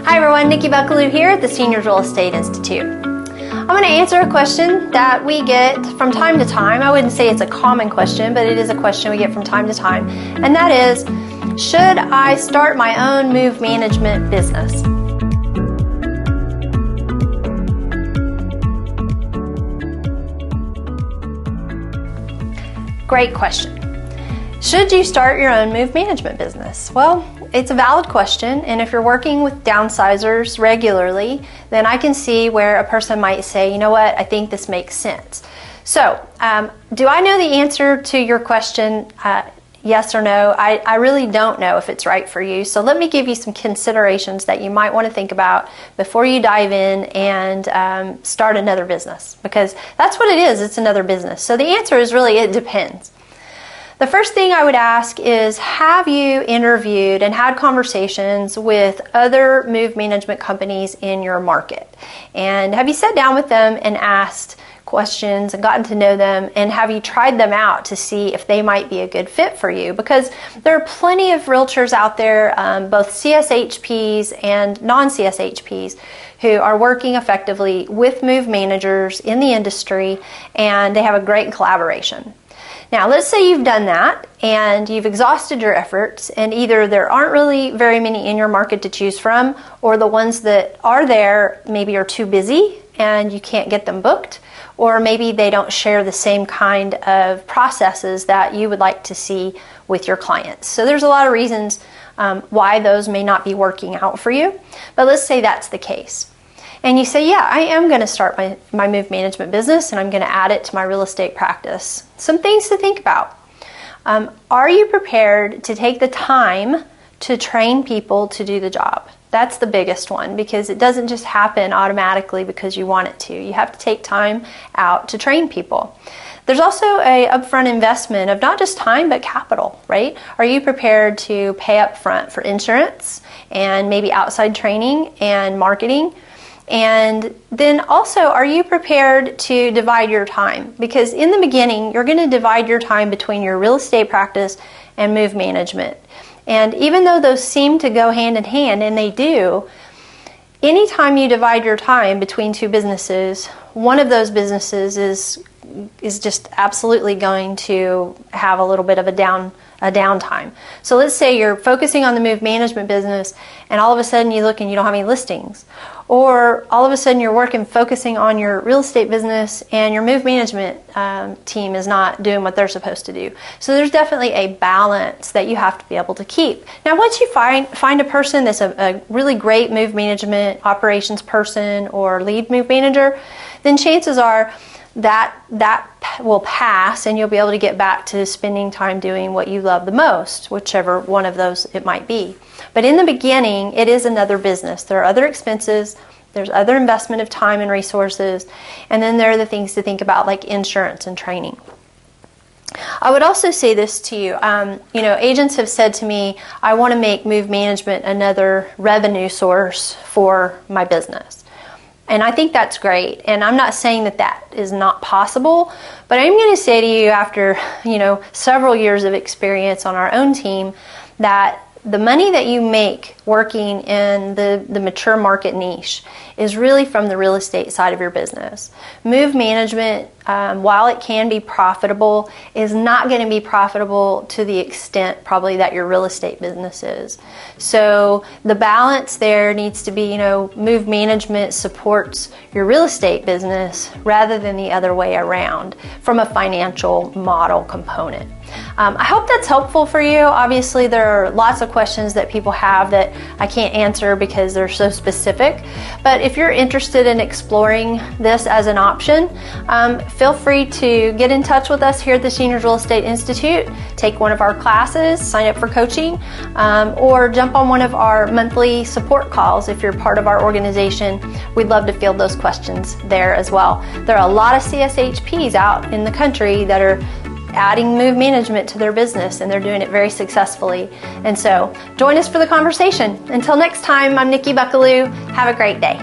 Hi everyone, Nikki Buckaloo here at the Seniors Real Estate Institute. I'm going to answer a question that we get from time to time. I wouldn't say it's a common question, but it is a question we get from time to time. And that is, should I start my own move management business? Great question. Should you start your own move management business? Well, it's a valid question, and if you're working with downsizers regularly, then I can see where a person might say, you know what, I think this makes sense. So, do I know the answer to your question, yes or no? I really don't know if it's right for you, so let me give you some considerations that you might want to think about before you dive in and start another business, because that's what it is, it's another business. So the answer is really, it depends. The first thing I would ask is, have you interviewed and had conversations with other move management companies in your market? And have you sat down with them and asked questions and gotten to know them, and have you tried them out to see if they might be a good fit for you? Because there are plenty of realtors out there, both CSHPs and non-CSHPs, who are working effectively with move managers in the industry, and they have a great collaboration. Now, let's say you've done that and you've exhausted your efforts, and either there aren't really very many in your market to choose from, or the ones that are there maybe are too busy and you can't get them booked, or maybe they don't share the same kind of processes that you would like to see with your clients. So there's a lot of reasons why those may not be working out for you, but let's say that's the case. And you say, yeah, I am going to start my move management business, and I'm going to add it to my real estate practice. Some things to think about. Are you prepared to take the time to train people to do the job? That's the biggest one, because it doesn't just happen automatically because you want it to. You have to take time out to train people. There's also an upfront investment of not just time, but capital, right? Are you prepared to pay up front for insurance and maybe outside training and marketing? And then also, are you prepared to divide your time? Because in the beginning, you're going to divide your time between your real estate practice and move management. And even though those seem to go hand in hand, and they do, anytime you divide your time between two businesses, one of those businesses is just absolutely going to have a little bit of a downtime. So let's say you're focusing on the move management business, and all of a sudden you look and you don't have any listings. Or all of a sudden you're focusing on your real estate business, and your move management team is not doing what they're supposed to do. So there's definitely a balance that you have to be able to keep. Now, once you find a person that's a really great move management operations person or lead move manager, then chances are that will pass, and you'll be able to get back to spending time doing what you love the most, whichever one of those it might be. But in the beginning, it is another business. There are other expenses, there's other investment of time and resources, and then there are the things to think about, like insurance and training. I would also say this to you. Agents have said to me, I want to make move management another revenue source for my business. And I think that's great. And I'm not saying that is not possible, but I'm going to say to you, after several years of experience on our own team, that the money that you make working in the mature market niche is really from the real estate side of your business. Move management, while it can be profitable, is not going to be profitable to the extent probably that your real estate business is. So the balance there needs to be, move management supports your real estate business rather than the other way around from a financial model component. I hope that's helpful for you. Obviously, there are lots of questions that people have that I can't answer because they're so specific. But if you're interested in exploring this as an option, feel free to get in touch with us here at the Seniors Real Estate Institute, take one of our classes, sign up for coaching, or jump on one of our monthly support calls if you're part of our organization. We'd love to field those questions there as well. There are a lot of CSHPs out in the country that are adding move management to their business, and they're doing it very successfully. And so join us for the conversation. Until next time, I'm Nikki Buckaloo. Have a great day.